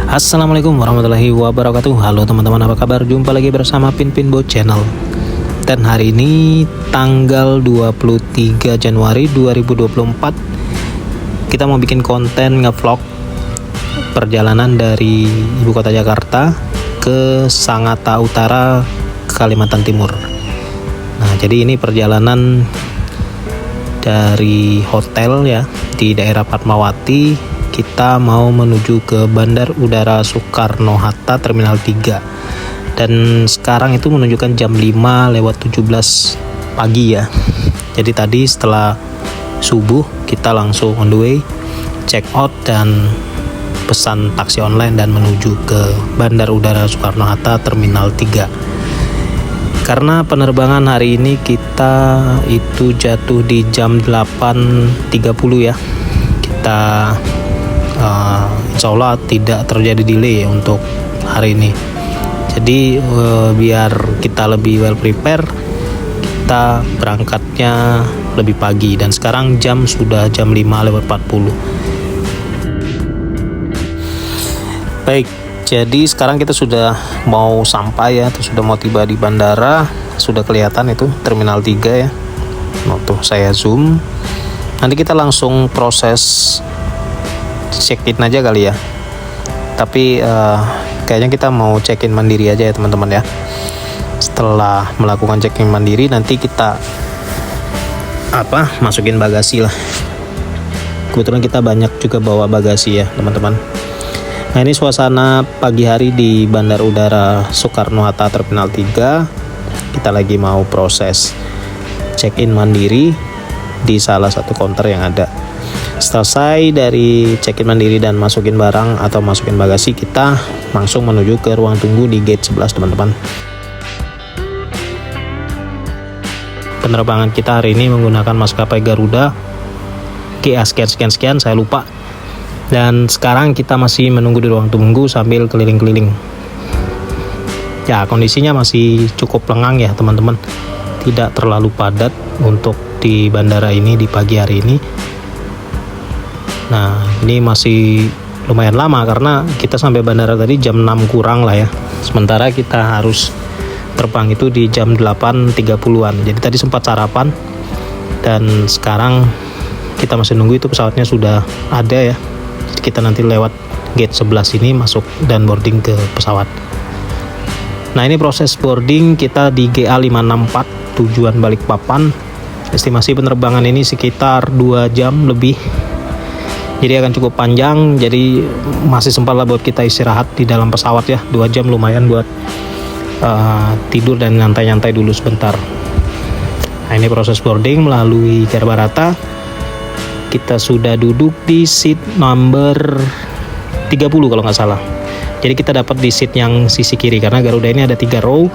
Assalamualaikum warahmatullahi wabarakatuh. Halo teman-teman, apa kabar? Jumpa lagi bersama Pinpinbo Channel. Dan hari ini tanggal 23 Januari 2024, kita mau bikin konten ngevlog perjalanan dari ibu kota Jakarta ke Sangatta Utara, Kalimantan Timur. Nah, jadi ini perjalanan dari hotel ya di daerah Fatmawati. Kita mau menuju ke Bandar Udara Soekarno-Hatta Terminal 3. Dan sekarang itu menunjukkan jam 5:17 pagi ya. Jadi tadi setelah subuh kita langsung on the way, check out dan pesan taksi online dan menuju ke Bandar Udara Soekarno-Hatta Terminal 3. Karena penerbangan hari ini kita itu jatuh di jam 8.30 ya. Kita insya Allah tidak terjadi delay untuk hari ini. Jadi biar kita lebih well prepare, kita berangkatnya lebih pagi. Dan sekarang sudah jam 5:40. Baik, jadi sekarang kita sudah mau sampai ya, sudah mau tiba di bandara. Sudah kelihatan itu Terminal 3 ya. Nah, tuh saya zoom. Nanti kita langsung proses check-in aja kali ya. Tapi kayaknya kita mau check-in mandiri aja ya teman-teman ya. Setelah melakukan check-in mandiri, nanti kita masukin bagasi lah. Kebetulan kita banyak juga bawa bagasi ya teman-teman. Nah, ini suasana pagi hari di Bandar Udara Soekarno-Hatta Terminal 3. Kita lagi mau proses check-in mandiri di salah satu counter yang ada. Selesai dari check-in mandiri dan masukin barang atau masukin bagasi, kita langsung menuju ke ruang tunggu di gate 11 teman-teman. Penerbangan kita hari ini menggunakan maskapai Garuda GA sekian saya lupa. Dan sekarang kita masih menunggu di ruang tunggu sambil keliling-keliling. Ya, kondisinya masih cukup lengang ya teman-teman. Tidak terlalu padat untuk di bandara ini di pagi hari ini. Nah, ini masih lumayan lama karena kita sampai bandara tadi jam 6 kurang lah ya. Sementara kita harus terbang itu di jam 8.30-an. Jadi tadi sempat sarapan dan sekarang kita masih nunggu itu pesawatnya sudah ada ya. Kita nanti lewat gate 11 ini masuk dan boarding ke pesawat. Nah, ini proses boarding kita di GA 564 tujuan Balikpapan. Estimasi penerbangan ini sekitar 2 jam lebih. Jadi akan cukup panjang, jadi masih sempat lah buat kita istirahat di dalam pesawat ya. 2 jam lumayan buat tidur dan nyantai-nyantai dulu sebentar. Nah, ini proses boarding melalui Garbarata. Kita sudah duduk di seat number 30 kalau nggak salah. Jadi kita dapat di seat yang sisi kiri karena Garuda ini ada 3 row.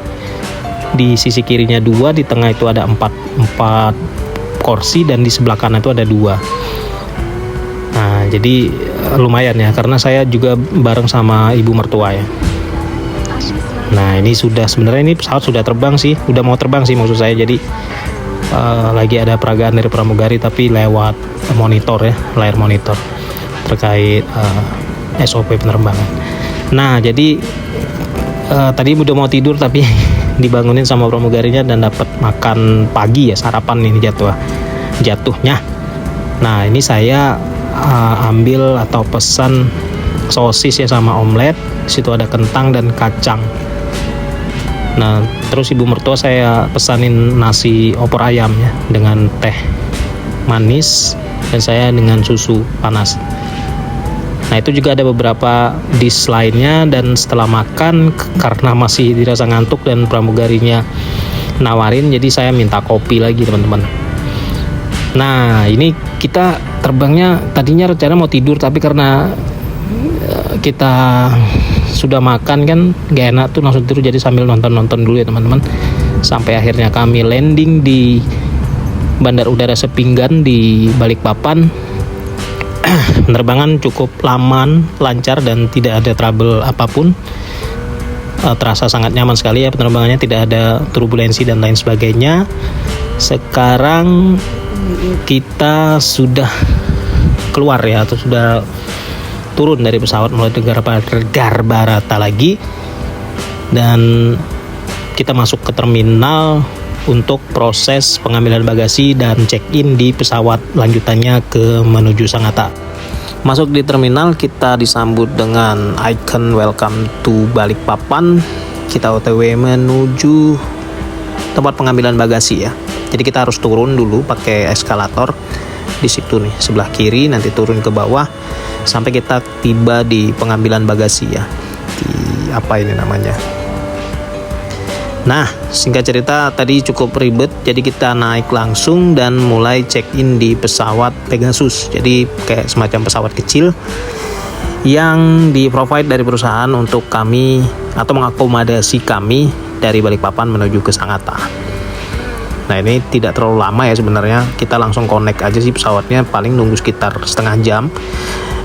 Di sisi kirinya 2, di tengah itu ada 4 kursi dan di sebelah kanan itu ada 2. Nah, jadi lumayan ya karena saya juga bareng sama ibu mertua ya. Nah, ini sebenarnya ini pesawat sudah terbang sih, udah mau terbang sih maksud saya. Jadi lagi ada peragaan dari pramugari tapi lewat monitor ya, layar monitor terkait SOP penerbangan. Nah, jadi tadi udah mau tidur tapi dibangunin sama pramugarinya dan dapat makan pagi ya, sarapan ini jatuhnya. Nah, ini saya ambil atau pesan sosis ya sama omelet. Di situ ada kentang dan kacang. Nah, terus ibu mertua saya pesanin nasi opor ayam ya dengan teh manis dan saya dengan susu panas. Nah, itu juga ada beberapa dish lainnya dan setelah makan karena masih dirasa ngantuk dan pramugarinya nawarin, jadi saya minta kopi lagi teman-teman. Nah, ini kita terbangnya tadinya rencana mau tidur tapi karena kita sudah makan kan gak enak tuh langsung tidur, jadi sambil nonton dulu ya teman-teman. Sampai akhirnya kami landing di Bandar Udara Sepinggan di Balikpapan. Penerbangan cukup lancar dan tidak ada trouble apapun. Terasa sangat nyaman sekali ya penerbangannya, tidak ada turbulensi dan lain sebagainya. Sekarang kita sudah keluar ya, atau sudah turun dari pesawat melalui Garbarata lagi, dan kita masuk ke terminal untuk proses pengambilan bagasi dan check-in di pesawat lanjutannya ke menuju Sangatta. Masuk di terminal, kita disambut dengan icon welcome to Balikpapan. Kita OTW menuju tempat pengambilan bagasi ya. Jadi kita harus turun dulu pakai eskalator di situ nih, sebelah kiri, nanti turun ke bawah sampai kita tiba di pengambilan bagasi ya. Di apa ini namanya? Nah, singkat cerita tadi cukup ribet, jadi kita naik langsung dan mulai check-in di pesawat Pegasus. Jadi kayak semacam pesawat kecil yang di-provide dari perusahaan untuk kami atau mengakomodasi kami dari Balikpapan menuju ke Sangatta. Nah, ini tidak terlalu lama ya sebenarnya. Kita langsung connect aja sih pesawatnya, paling nunggu sekitar setengah jam.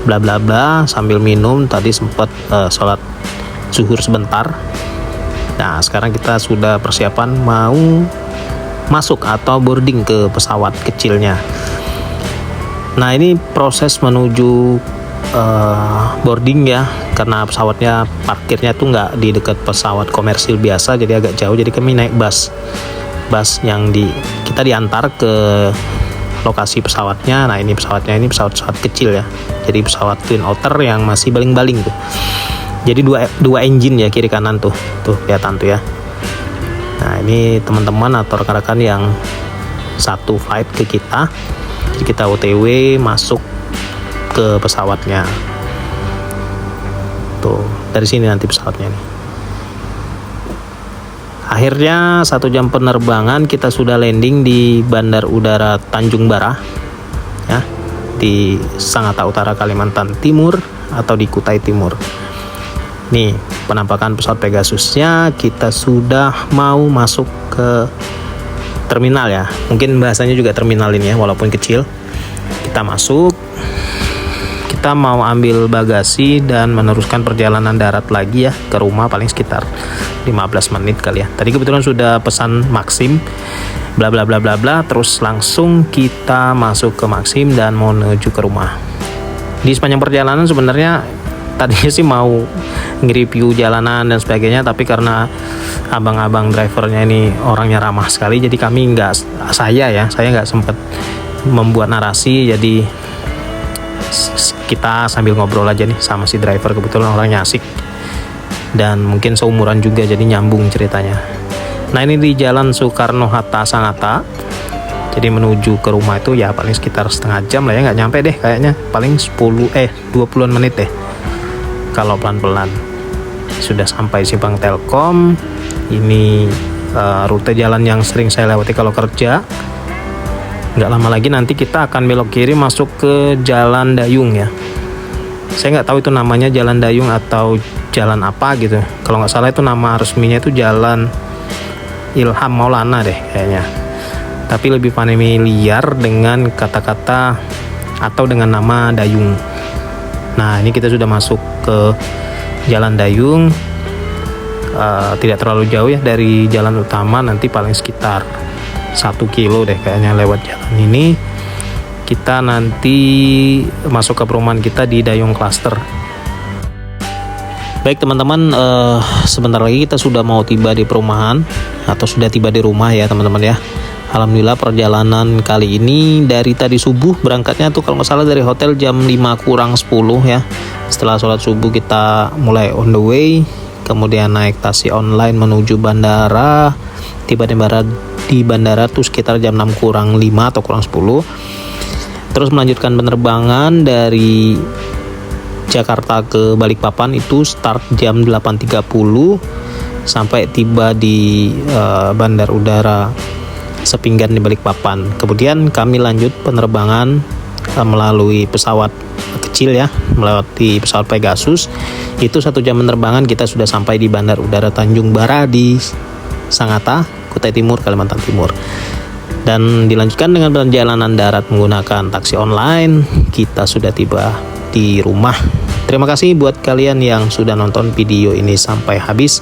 Bla bla bla sambil minum, tadi sempat sholat zuhur sebentar. Nah, sekarang kita sudah persiapan mau masuk atau boarding ke pesawat kecilnya. Nah, ini proses menuju boarding ya, karena pesawatnya parkirnya tuh nggak di dekat pesawat komersil biasa, jadi agak jauh. Jadi kami naik bus yang kita diantar ke lokasi pesawatnya. Nah, ini pesawatnya, ini pesawat kecil ya, jadi pesawat twin otter yang masih baling-baling tuh. Jadi dua engine ya, kiri kanan tuh kelihatan tuh ya. Nah, ini teman-teman atau rekan-rekan yang satu flight ke kita. Jadi kita OTW masuk ke pesawatnya. Tuh, dari sini nanti pesawatnya nih. Akhirnya 1 jam penerbangan kita sudah landing di Bandar Udara Tanjung Bara ya, di Sangatta Utara, Kalimantan Timur atau di Kutai Timur. Nih penampakan pesawat Pegasusnya. Kita sudah mau masuk ke terminal ya, mungkin bahasanya juga terminal ini ya, walaupun kecil. Kita masuk, kita mau ambil bagasi dan meneruskan perjalanan darat lagi ya ke rumah, paling sekitar 15 menit kali ya. Tadi kebetulan sudah pesan Maxim bla bla bla bla bla, terus langsung kita masuk ke Maxim dan mau menuju ke rumah. Di sepanjang perjalanan sebenarnya tadinya sih mau nge-review jalanan dan sebagainya, tapi karena abang-abang drivernya ini orangnya ramah sekali, jadi kami saya nggak sempat membuat narasi. Jadi kita sambil ngobrol aja nih sama si driver, kebetulan orangnya asik dan mungkin seumuran juga, jadi nyambung ceritanya. Nah, ini di Jalan Soekarno-Hatta Sangatta. Jadi menuju ke rumah itu ya paling sekitar setengah jam lah ya, nggak nyampe deh kayaknya, paling 20-an menit deh kalau pelan-pelan. Sudah sampai Simpang Telkom. Ini rute jalan yang sering saya lewati kalau kerja. Nggak lama lagi nanti kita akan belok kiri masuk ke Jalan Dayung ya. Saya nggak tahu itu namanya Jalan Dayung atau jalan apa gitu. Kalau nggak salah itu nama resminya itu Jalan Ilham Maulana deh kayaknya. Tapi lebih familiar dengan kata-kata atau dengan nama Dayung. Nah, ini kita sudah masuk ke Jalan Dayung. Tidak terlalu jauh ya dari jalan utama, nanti paling sekitar 1 kilo deh kayaknya lewat jalan ini. Kita nanti masuk ke perumahan kita di Dayung Cluster. Baik teman-teman, sebentar lagi kita sudah mau tiba di perumahan atau sudah tiba di rumah ya teman-teman ya. Alhamdulillah perjalanan kali ini dari tadi subuh berangkatnya tuh kalau nggak salah dari hotel jam 5:50 ya. Setelah sholat subuh kita mulai on the way, kemudian naik taksi online menuju bandara. Tiba di bandara tuh sekitar jam 6:05 atau kurang 10. Terus melanjutkan penerbangan dari Jakarta ke Balikpapan itu start jam 8.30 sampai tiba di Bandar Udara Sepinggan di Balikpapan. Kemudian kami lanjut penerbangan melalui pesawat kecil ya, melewati pesawat Pegasus. Itu 1 jam penerbangan kita sudah sampai di Bandar Udara Tanjung Bara di Sangatta, Kutai Timur, Kalimantan Timur. Dan dilanjutkan dengan perjalanan darat menggunakan taksi online. Kita sudah tiba di rumah. Terima kasih buat kalian yang sudah nonton video ini sampai habis.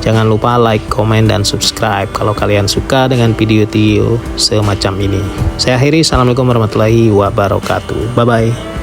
Jangan lupa like, komen, dan subscribe kalau kalian suka dengan video semacam ini. Saya akhiri. Assalamualaikum warahmatullahi wabarakatuh. Bye-bye.